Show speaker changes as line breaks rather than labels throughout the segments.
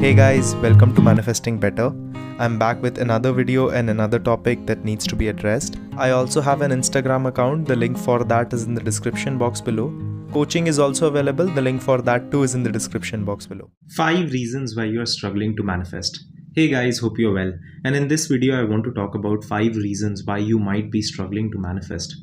Hey guys, welcome to Manifesting Better. I'm back with another video and another topic that needs to be addressed. I also have an Instagram account. The link for that is in the description box below. Coaching is also available. The link for that too is in the description box below. 5 reasons why you are struggling to manifest. Hey guys, hope you're well. And in this video, I want to talk about 5 reasons why you might be struggling to manifest.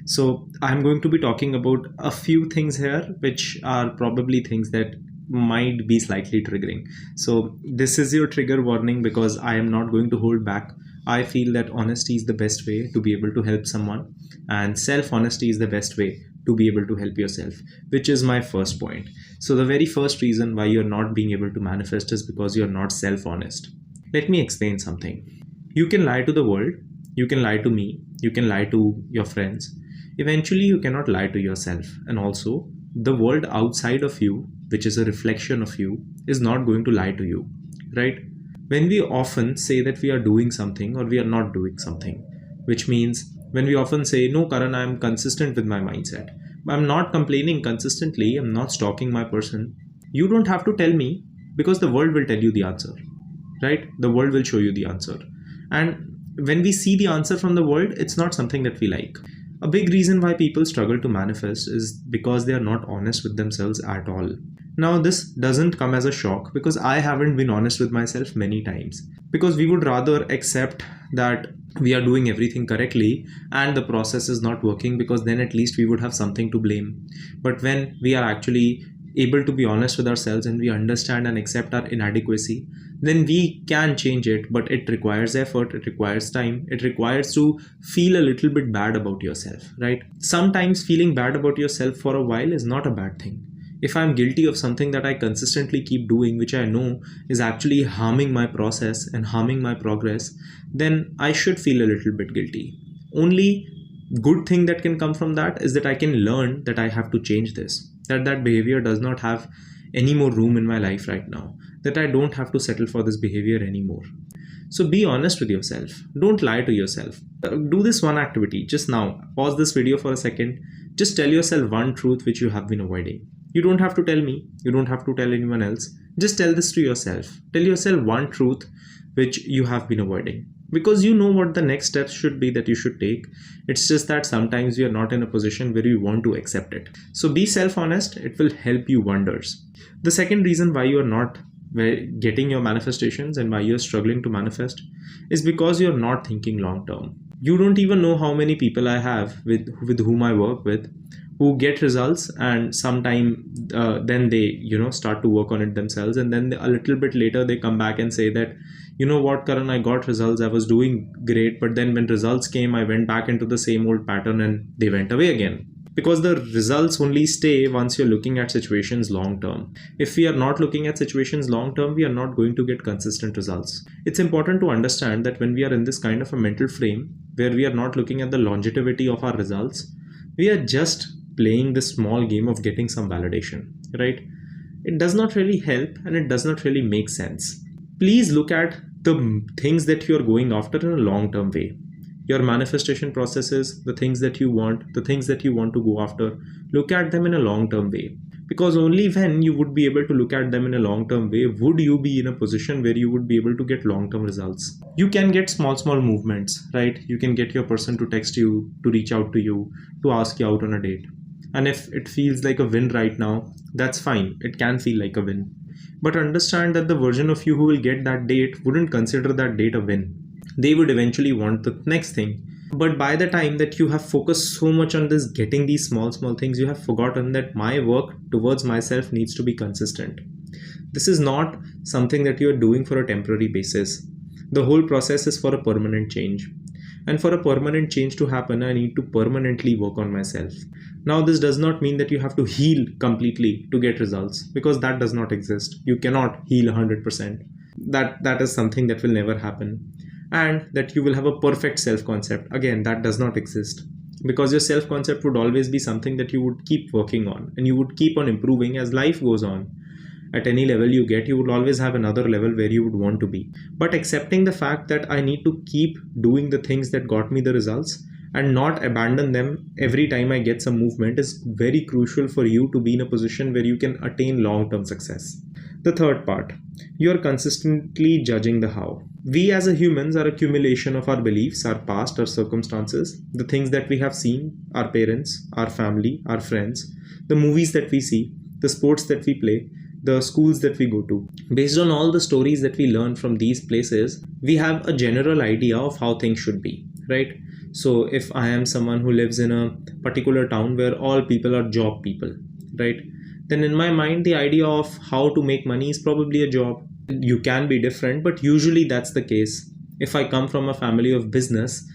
So I'm going to be talking about a few things here, which are probably things that might be slightly triggering. So this is your trigger warning because I am not going to hold back. I feel that honesty is the best way to be able to help someone, and self-honesty is the best way to be able to help yourself, which is my first point. So the very first reason why you're not being able to manifest is because you're not self-honest. Let me explain something. You can lie to the world, you can lie to me, you can lie to your friends. Eventually you cannot lie to yourself, and also the world outside of you, which is a reflection of you, is not going to lie to you, right? When we often say that we are doing something or we are not doing something, which means when we often say, no Karan, I am consistent with my mindset, I'm not complaining consistently, I'm not stalking my person, you don't have to tell me, because the world will tell you the answer, right? The world will show you the answer. And when we see the answer from the world, it's not something that we like. A big reason why people struggle to manifest is because they are not honest with themselves at all. Now, this doesn't come as a shock because I haven't been honest with myself many times, because we would rather accept that we are doing everything correctly and the process is not working, because then at least we would have something to blame. But when we are actually able to be honest with ourselves and we understand and accept our inadequacy, then we can change it. But it requires effort, it requires time, it requires to feel a little bit bad about yourself, right? Sometimes feeling bad about yourself for a while is not a bad thing. If I'm guilty of something that I consistently keep doing, which I know is actually harming my process and harming my progress, then I should feel a little bit guilty. Only good thing that can come from that is that I can learn that I have to change this, that behavior does not have any more room in my life right now, that I don't have to settle for this behavior anymore. So be honest with yourself. Don't lie to yourself. Do this one activity just now. Pause this video for a second. Just tell yourself one truth which you have been avoiding. You don't have to tell me. You don't have to tell anyone else. Just tell this to yourself. Tell yourself one truth which you have been avoiding, because you know what the next steps should be that you should take. It's just that sometimes we are not in a position where we want to accept it. So be self-honest. It will help you wonders. The second reason why you are not getting your manifestations and why you're struggling to manifest is because you're not thinking long term. You don't even know how many people I have with whom I work with who get results, and sometime then they start to work on it themselves, and then a little bit later they come back and say that, you know what Karan, I got results, I was doing great, but then when results came I went back into the same old pattern and they went away again. Because the results only stay once you're looking at situations long term. If we are not looking at situations long term, we are not going to get consistent results. It's important to understand that when we are in this kind of a mental frame where we are not looking at the longevity of our results, we are just playing this small game of getting some validation, right? It does not really help and it does not really make sense. Please look at the things that you are going after in a long term way. Your manifestation processes, the things that you want to go after, look at them in a long-term way. Because only when you would be able to look at them in a long-term way would you be in a position where you would be able to get long-term results. You can get small movements, right? You can get your person to text you, to reach out to you, to ask you out on a date. And if it feels like a win right now, that's fine. It can feel like a win. But understand that the version of you who will get that date wouldn't consider that date a win. They would eventually want the next thing. But by the time that you have focused so much on this, getting these small things, you have forgotten that my work towards myself needs to be consistent. This is not something that you are doing for a temporary basis. The whole process is for a permanent change. And for a permanent change to happen, I need to permanently work on myself. Now, this does not mean that you have to heal completely to get results, because that does not exist. You cannot heal 100%. That is something that will never happen. And that you will have a perfect self-concept. Again, that does not exist, because your self-concept would always be something that you would keep working on and you would keep on improving as life goes on. At any level you get, you would always have another level where you would want to be. But accepting the fact that I need to keep doing the things that got me the results and not abandon them every time I get some movement is very crucial for you to be in a position where you can attain long-term success. The third part, You are consistently judging the how. We as a humans are accumulation of our beliefs, our past, our circumstances, the things that we have seen, our parents, our family, our friends, the movies that we see, the sports that we play, the schools that we go to. Based on all the stories that we learn from these places, we have a general idea of how things should be, right? So if I am someone who lives in a particular town where all people are job people, right? Then in my mind, the idea of how to make money is probably a job. You can be different, but usually that's the case. If I come from a family of business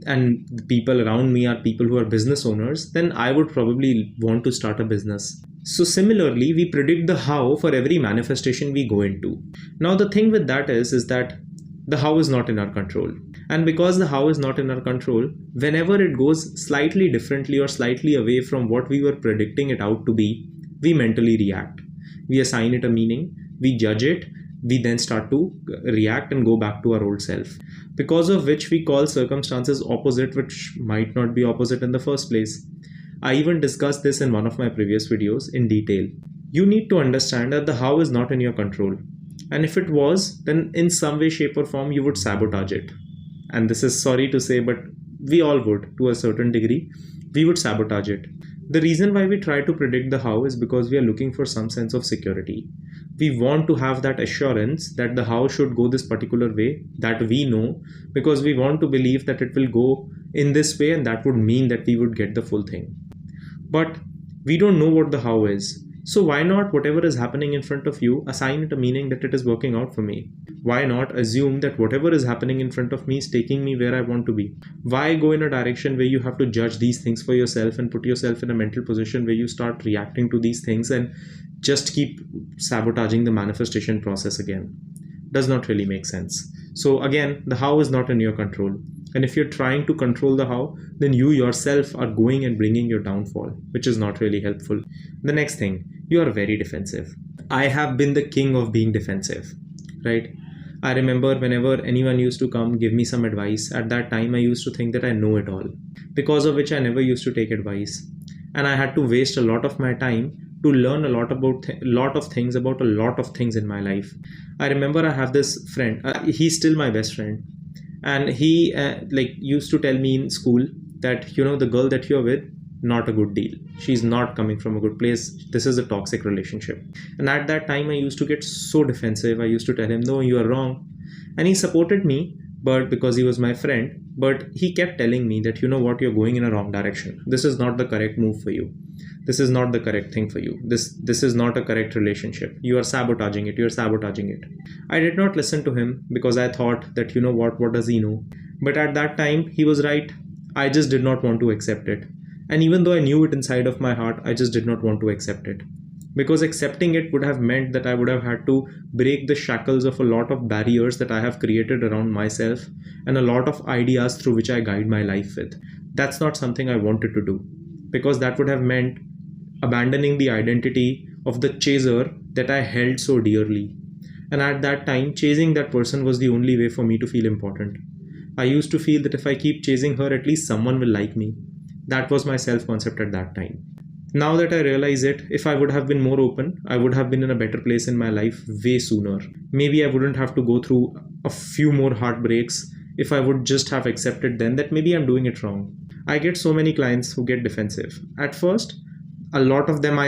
and the people around me are people who are business owners, then I would probably want to start a business. So similarly, we predict the how for every manifestation we go into. Now the thing with that is that the how is not in our control. And because the how is not in our control, whenever it goes slightly differently or slightly away from what we were predicting it out to be, we mentally react. We assign it a meaning, we judge it, we then start to react and go back to our old self. Because of which we call circumstances opposite, which might not be opposite in the first place. I even discussed this in one of my previous videos in detail. You need to understand that the how is not in your control. And if it was, then in some way, shape or form, you would sabotage it. And this is sorry to say, but we all would to a certain degree. We would sabotage it. The reason why we try to predict the how is because we are looking for some sense of security. We want to have that assurance that the how should go this particular way that we know, because we want to believe that it will go in this way, and that would mean that we would get the full thing. But we don't know what the how is. So why not, whatever is happening in front of you, assign it a meaning that it is working out for me? Why not assume that whatever is happening in front of me is taking me where I want to be? Why go in a direction where you have to judge these things for yourself and put yourself in a mental position where you start reacting to these things and just keep sabotaging the manifestation process again? Does not really make sense. So again, the how is not in your control. And if you're trying to control the how, then you yourself are going and bringing your downfall, which is not really helpful. The next thing, you are very defensive. I have been the king of being defensive, right? I remember whenever anyone used to come give me some advice, at that time I used to think that I know it all, because of which I never used to take advice. And I had to waste a lot of my time to learn a lot about lot of things about a lot of things in my life. I remember I have this friend, he's still my best friend. And he used to tell me in school that, you know, the girl that you're with, not a good deal. She's not coming from a good place. This is a toxic relationship. And at that time, I used to get so defensive. I used to tell him, no, you are wrong. And he supported me, but because he was my friend, but he kept telling me that, you know what, you're going in a wrong direction. This is not the correct move for you. This is not the correct thing for you. This is not a correct relationship. You are sabotaging it. You're sabotaging it. I did not listen to him because I thought that, you know what does he know? But at that time, he was right. I just did not want to accept it. And even though I knew it inside of my heart, I just did not want to accept it. Because accepting it would have meant that I would have had to break the shackles of a lot of barriers that I have created around myself and a lot of ideas through which I guide my life with. That's not something I wanted to do, because that would have meant abandoning the identity of the chaser that I held so dearly. And at that time, chasing that person was the only way for me to feel important. I used to feel that if I keep chasing her, at least someone will like me. That was my self-concept at that time. Now that I realize it, if I would have been more open, I would have been in a better place in my life way sooner. Maybe I wouldn't have to go through a few more heartbreaks if I would just have accepted then that maybe I'm doing it wrong. I get so many clients who get defensive. At first, a lot of them,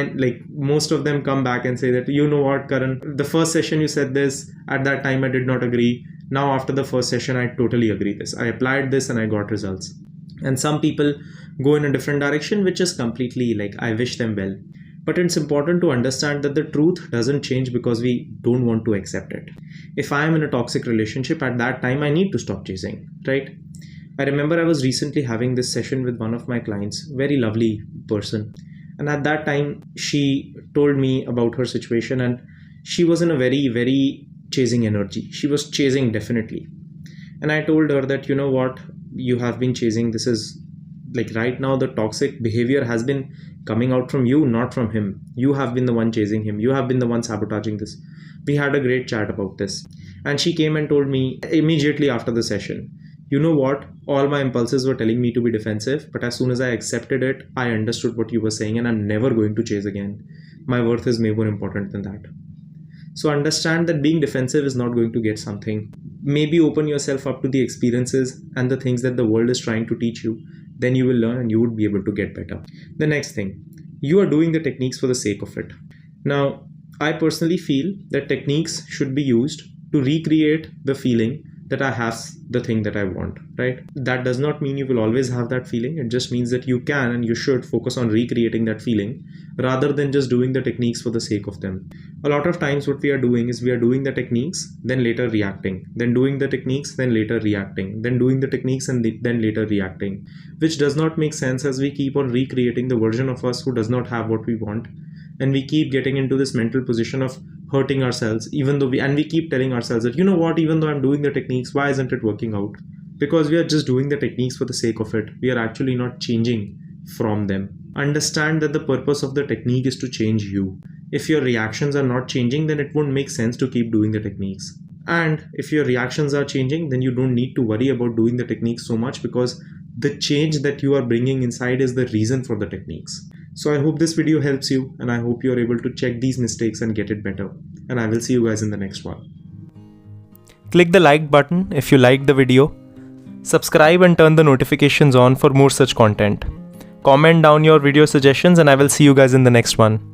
most of them come back and say that, you know what, Karan, the first session you said this, at that time I did not agree. Now after the first session, I totally agree this. I applied this and I got results. And some people go in a different direction, which is completely I wish them well. But it's important to understand that the truth doesn't change because we don't want to accept it. If I am in a toxic relationship, at that time, I need to stop chasing, right? I remember I was recently having this session with one of my clients, very lovely person. And at that time, she told me about her situation and she was in a very, very chasing energy. She was chasing definitely. And I told her that, you know what, you have been chasing. This is right now the toxic behavior has been coming out from you, not from him. You have been the one chasing him. You have been the one sabotaging this. We had a great chat about this. And she came and told me immediately after the session, you know what, all my impulses were telling me to be defensive, but as soon as I accepted it, I understood what you were saying and I'm never going to chase again. My worth is way more important than that. So understand that being defensive is not going to get something. Maybe open yourself up to the experiences and the things that the world is trying to teach you. Then you will learn and you would be able to get better. The next thing, you are doing the techniques for the sake of it. Now, I personally feel that techniques should be used to recreate the feeling that I have the thing that I want, right? That does not mean you will always have that feeling. It just means that you can and you should focus on recreating that feeling rather than just doing the techniques for the sake of them. A lot of times what we are doing is we are doing the techniques, then later reacting, then doing the techniques, then later reacting, then doing the techniques and then later reacting, which does not make sense as we keep on recreating the version of us who does not have what we want. And we keep getting into this mental position of hurting ourselves, even though we keep telling ourselves that, you know what, even though I'm doing the techniques, why isn't it working out? Because we are just doing the techniques for the sake of it. We are actually not changing from them. Understand that the purpose of the technique is to change you. If your reactions are not changing, then it won't make sense to keep doing the techniques. And if your reactions are changing, then you don't need to worry about doing the techniques so much, because the change that you are bringing inside is the reason for the techniques. So I hope this video helps you, and I hope you're able to check these mistakes and get it better. And I will see you guys in the next one. Click the like button if you liked the video. Subscribe and turn the notifications on for more such content. Comment down your video suggestions and I will see you guys in the next one.